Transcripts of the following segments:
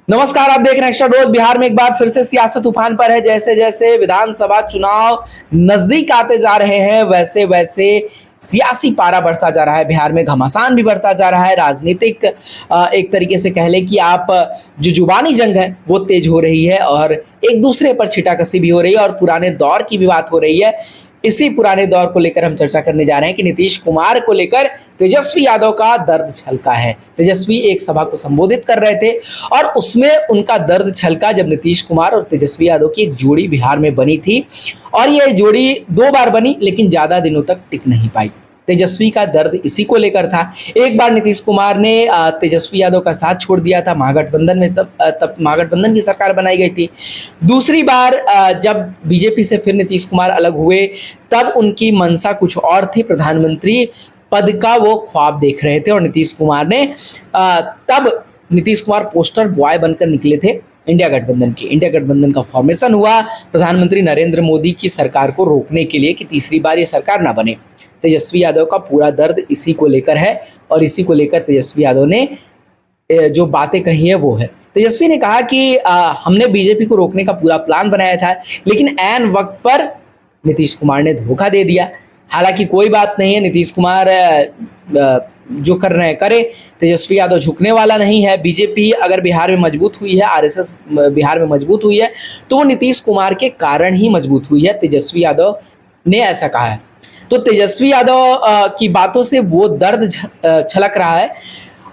नमस्कार, आप देख रहे हैं एक्स्ट्रा डोज। बिहार में एक बार फिर से सियासत उफान पर है। जैसे जैसे विधानसभा चुनाव नजदीक आते जा रहे हैं वैसे वैसे सियासी पारा बढ़ता जा रहा है। बिहार में घमासान भी बढ़ता जा रहा है। राजनीतिक एक तरीके से कह लें कि आप जो जुबानी जंग है वो तेज हो रही है और एक दूसरे पर छिटाकसी भी हो रही है और पुराने दौर की भी बात हो रही है। इसी पुराने दौर को लेकर हम चर्चा करने जा रहे हैं कि नीतीश कुमार को लेकर तेजस्वी यादव का दर्द छलका है। तेजस्वी एक सभा को संबोधित कर रहे थे और उसमें उनका दर्द छलका जब नीतीश कुमार और तेजस्वी यादव की एक जोड़ी बिहार में बनी थी और ये जोड़ी 2 बार बनी लेकिन ज्यादा दिनों तक टिक नहीं पाई। तेजस्वी का दर्द इसी को लेकर था। एक बार नीतीश कुमार ने तेजस्वी यादव का साथ छोड़ दिया था महागठबंधन में, तब महागठबंधन की सरकार बनाई गई थी। दूसरी बार जब बीजेपी से फिर नीतीश कुमार अलग हुए तब उनकी मंशा कुछ और थी, प्रधानमंत्री पद का वो ख्वाब देख रहे थे और नीतीश कुमार पोस्टर बॉय बनकर निकले थे इंडिया गठबंधन का फॉर्मेशन हुआ प्रधानमंत्री नरेंद्र मोदी की सरकार को रोकने के लिए कि तीसरी बार ये सरकार ना बने। तेजस्वी यादव का पूरा दर्द इसी को लेकर है और इसी को लेकर तेजस्वी यादव ने जो बातें कही है वो है। तेजस्वी ने कहा कि हमने बीजेपी को रोकने का पूरा प्लान बनाया था लेकिन ऐन वक्त पर नीतीश कुमार ने धोखा दे दिया। हालांकि कोई बात नहीं है, नीतीश कुमार जो कर रहे हैं करे, तेजस्वी यादव झुकने वाला नहीं है। बीजेपी अगर बिहार में मजबूत हुई है, आरएसएस बिहार में मजबूत हुई है तो वो नीतीश कुमार के कारण ही मजबूत हुई है। तेजस्वी यादव ने ऐसा कहा है। तो तेजस्वी यादव की बातों से वो दर्द छलक रहा है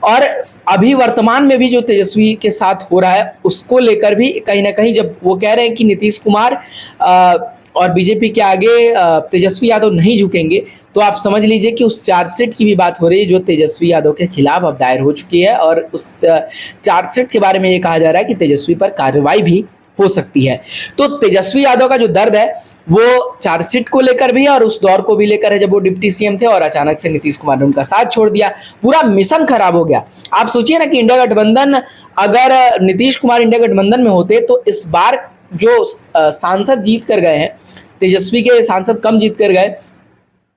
और अभी वर्तमान में भी जो तेजस्वी के साथ हो रहा है उसको लेकर भी कहीं ना कहीं जब वो कह रहे हैं कि नीतीश कुमार और बीजेपी के आगे तेजस्वी यादव नहीं झुकेंगे तो आप समझ लीजिए कि उस चार्जशीट की भी बात हो रही है जो तेजस्वी यादव के खिलाफ अब दायर हो चुकी है और उस चार्जशीट के बारे में ये कहा जा रहा है कि तेजस्वी पर कार्रवाई भी हो सकती है। तो तेजस्वी यादव का जो दर्द है वो चार्जशीट को लेकर भी और उस दौर को भी लेकर है जब वो डिप्टी सीएम थे और अचानक से नीतीश कुमार ने उनका साथ छोड़ दिया, पूरा मिशन खराब हो गया। आप सोचिए ना कि इंडिया गठबंधन, अगर नीतीश कुमार इंडिया गठबंधन में होते तो इस बार जो सांसद जीत कर गए हैं, तेजस्वी के सांसद कम जीत कर गए,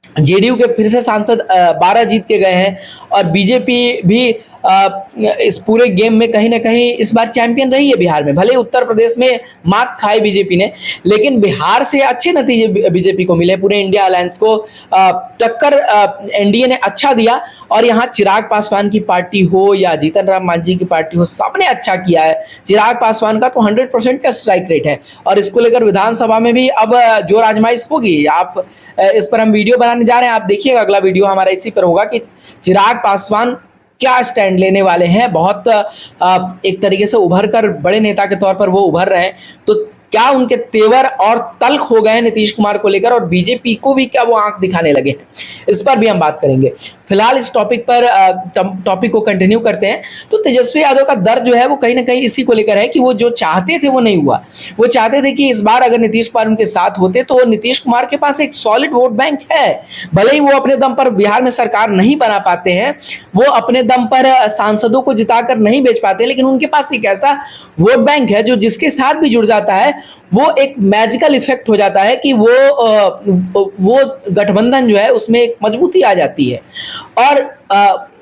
जेडीयू के फिर से सांसद 12 जीत के गए हैं और बीजेपी भी इस पूरे गेम में कहीं ना कहीं इस बार चैंपियन रही है बिहार में। भले उत्तर प्रदेश में मात खाए बीजेपी ने लेकिन बिहार से अच्छे नतीजे बीजेपी को मिले। पूरे इंडिया अलायंस को टक्कर एनडीए ने अच्छा दिया और यहाँ चिराग पासवान की पार्टी हो या जीतन राम मांझी की पार्टी हो, सबने अच्छा किया है। चिराग पासवान का तो 100% का स्ट्राइक रेट है और इसको लेकर विधानसभा में भी अब जोर आजमाइश होगी। आप इस पर हम वीडियो बनाने जा रहे हैं, आप देखिएगा अगला वीडियो हमारा इसी पर होगा कि चिराग पासवान क्या स्टैंड लेने वाले हैं। बहुत एक तरीके से उभर कर बड़े नेता के तौर पर वो उभर रहे हैं तो क्या उनके तेवर और तल्ख हो गए हैं नीतीश कुमार को लेकर और बीजेपी को भी क्या वो आंख दिखाने लगे हैं, इस पर भी हम बात करेंगे। फिलहाल इस टॉपिक को कंटिन्यू करते हैं। तो तेजस्वी यादव का दर्द जो है वो कहीं ना कहीं इसी को लेकर है कि वो जो चाहते थे वो नहीं हुआ। वो चाहते थे कि इस बार अगर नीतीश कुमार उनके साथ होते तो नीतीश कुमार के पास एक सॉलिड वोट बैंक है। भले ही वो अपने दम पर बिहार में सरकार नहीं बना पाते हैं, वो अपने दम पर सांसदों को जिताकर नहीं बेच पाते, लेकिन उनके पास एक ऐसा वोट बैंक है जो जिसके साथ भी जुड़ जाता है वो एक मैजिकल इफेक्ट हो जाता है कि वो गठबंधन जो है उसमें एक मजबूती आ जाती है। और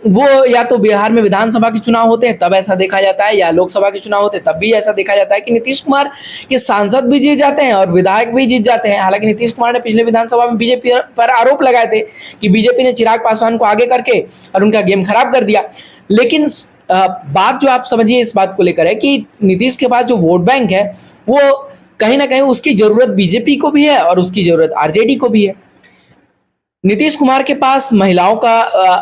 वो या तो बिहार में विधानसभा के चुनाव होते हैं तब ऐसा देखा जाता है या लोकसभा के चुनाव होते हैं तब भी ऐसा देखा जाता है कि नीतीश कुमार के सांसद भी जीत जाते हैं और विधायक भी जीत जाते हैं। हालांकि नीतीश कुमार ने पिछले विधानसभा में बीजेपी पर आरोप लगाए थे कि बीजेपी ने चिराग पासवान को आगे करके और उनका गेम खराब कर दिया। लेकिन बात जो आप समझिए इस बात को लेकर है कि नीतीश के पास जो वोट बैंक है वो कहीं ना कहीं उसकी जरूरत बीजेपी को भी है और उसकी जरूरत आरजेडी को भी है। नीतीश कुमार के पास महिलाओं का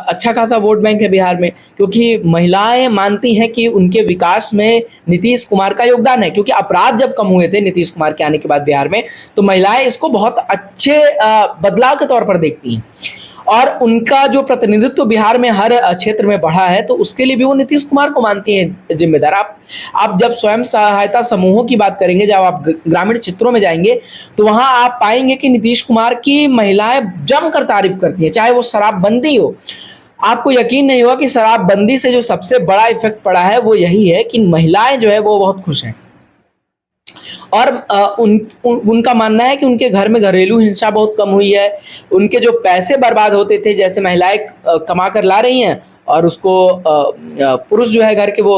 अच्छा खासा वोट बैंक है बिहार में, क्योंकि महिलाएं मानती हैं कि उनके विकास में नीतीश कुमार का योगदान है। क्योंकि अपराध जब कम हुए थे नीतीश कुमार के आने के बाद बिहार में तो महिलाएं इसको बहुत अच्छे बदलाव के तौर पर देखती हैं और उनका जो प्रतिनिधित्व बिहार में हर क्षेत्र में बढ़ा है तो उसके लिए भी वो नीतीश कुमार को मानती हैं जिम्मेदार। आप जब स्वयं सहायता समूहों की बात करेंगे, जब आप ग्रामीण क्षेत्रों में जाएंगे तो वहां आप पाएंगे कि नीतीश कुमार की महिलाएं जमकर तारीफ करती हैं, चाहे वो शराबबंदी हो। आपको यकीन नहीं होगा कि शराबबंदी से जो सबसे बड़ा इफेक्ट पड़ा है वो यही है कि महिलाएं जो है वो बहुत खुश हैं और उनका मानना है कि उनके घर में घरेलू हिंसा बहुत कम हुई है। उनके जो पैसे बर्बाद होते थे, जैसे महिलाएं कमा कर ला रही हैं और उसको पुरुष जो है घर के वो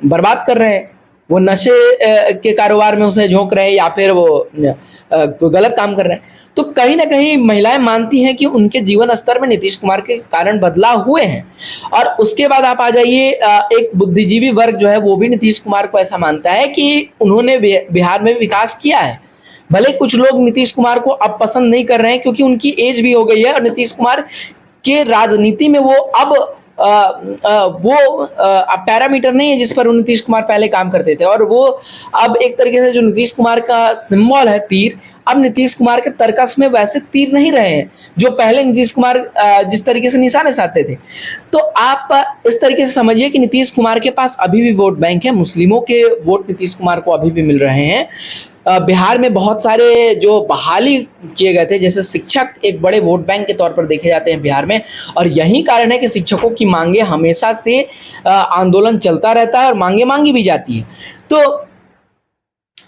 बर्बाद कर रहे हैं, वो नशे के कारोबार में उसे झोंक रहे हैं, या फिर वो कोई गलत काम कर रहे हैं। तो कहीं ना कहीं महिलाएं मानती हैं कि उनके जीवन स्तर में नीतीश कुमार के कारण बदलाव हुए हैं। और उसके बाद आप आ जाइए, एक बुद्धिजीवी वर्ग जो है वो भी नीतीश कुमार को ऐसा मानता है कि उन्होंने बिहार में विकास किया है। भले कुछ लोग नीतीश कुमार को अब पसंद नहीं कर रहे हैं क्योंकि उनकी एज भी हो गई है, और नीतीश कुमार के राजनीति में वो अब पैरामीटर नहीं है जिस पर नीतीश कुमार पहले काम करते थे। और वो अब एक तरीके से जो नीतीश कुमार का सिंबल है तीर, अब नीतीश कुमार के तर्कस में वैसे तीर नहीं रहे हैं जो पहले नीतीश कुमार जिस तरीके से निशाने साधते थे। तो आप इस तरीके से समझिए कि नीतीश कुमार के पास अभी भी वोट बैंक है, मुस्लिमों के वोट नीतीश कुमार को अभी भी मिल रहे हैं। बिहार में बहुत सारे जो बहाली किए गए थे, जैसे शिक्षक एक बड़े वोट बैंक के तौर पर देखे जाते हैं बिहार में, और यही कारण है कि शिक्षकों की मांगे हमेशा से आंदोलन चलता रहता है और मांगे मांगी भी जाती है। तो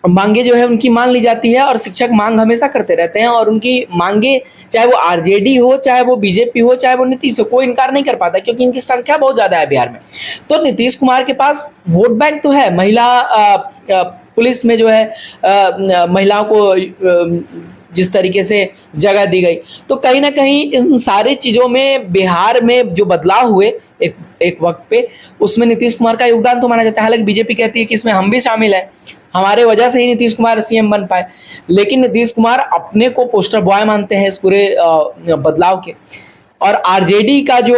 मांगे जो है उनकी मान ली जाती है, और शिक्षक मांग हमेशा करते रहते हैं, और उनकी मांगे चाहे वो आरजेडी हो, चाहे वो बीजेपी हो, चाहे वो नीतीश हो, कोई इनकार नहीं कर पाता क्योंकि इनकी संख्या बहुत ज़्यादा है बिहार में। तो नीतीश कुमार के पास वोट बैंक तो है, महिला पुलिस में जो है महिलाओं को जिस तरीके से जगह दी गई, तो कहीं ना कहीं इन सारी चीज़ों में बिहार में जो बदलाव हुए एक वक्त पे, उसमें नीतीश कुमार का योगदान तो माना जाता है। हालांकि बीजेपी कहती है कि इसमें हम भी शामिल हैं, हमारे वजह से ही नीतीश कुमार सीएम बन पाए, लेकिन नीतीश कुमार अपने को पोस्टर बॉय मानते हैं इस पूरे बदलाव के। और आरजेडी का जो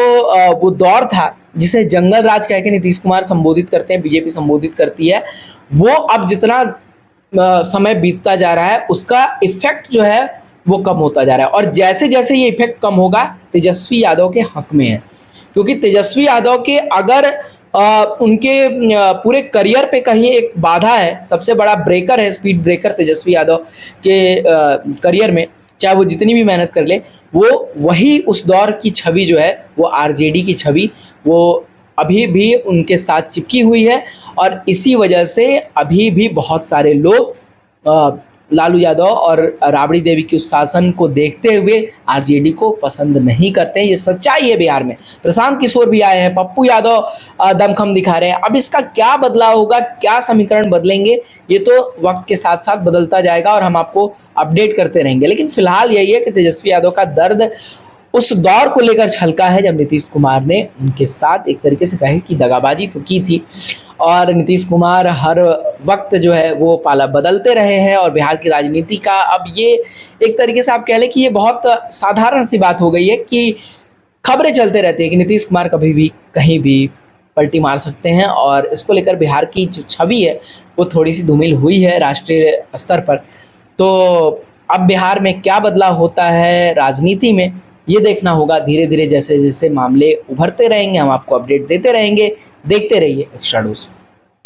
वो दौर था जिसे जंगल राज कह के नीतीश कुमार संबोधित करते हैं, बीजेपी संबोधित करती है, वो अब जितना समय बीतता जा रहा है उसका इफेक्ट जो है वो कम होता जा रहा है। और जैसे जैसे ये इफेक्ट कम होगा, तेजस्वी यादव के हक में है, क्योंकि तेजस्वी यादव के अगर उनके पूरे करियर पे कहीं एक बाधा है, सबसे बड़ा ब्रेकर है, स्पीड ब्रेकर तेजस्वी यादव के करियर में, चाहे वो जितनी भी मेहनत कर ले, वो वही उस दौर की छवि जो है, वो आरजेडी की छवि, वो अभी भी उनके साथ चिपकी हुई है। और इसी वजह से अभी भी बहुत सारे लोग लालू यादव और राबड़ी देवी के उस शासन को देखते हुए आरजेडी को पसंद नहीं करते हैं। ये सच्चाई है बिहार में। प्रशांत किशोर भी आए हैं, पप्पू यादव दमखम दिखा रहे हैं। अब इसका क्या बदलाव होगा, क्या समीकरण बदलेंगे, ये तो वक्त के साथ साथ बदलता जाएगा और हम आपको अपडेट करते रहेंगे। लेकिन फिलहाल यही है कि तेजस्वी यादव का दर्द उस दौर को लेकर छलका है जब नीतीश कुमार ने उनके साथ एक तरीके से कहे कि दगाबाजी तो की थी, और नीतीश कुमार हर वक्त जो है वो पाला बदलते रहे हैं। और बिहार की राजनीति का अब ये एक तरीके से आप कह लें कि ये बहुत साधारण सी बात हो गई है कि खबरें चलते रहती है कि नीतीश कुमार कभी भी कहीं भी पलटी मार सकते हैं। और इसको लेकर बिहार की जो छवि है वो थोड़ी सी धूमिल हुई है राष्ट्रीय स्तर पर। तो अब बिहार में क्या बदलाव होता है राजनीति में, ये देखना होगा। धीरे धीरे जैसे जैसे मामले उभरते रहेंगे हम आपको अपडेट देते रहेंगे। देखते रहिए एक्स्ट्रा डोज।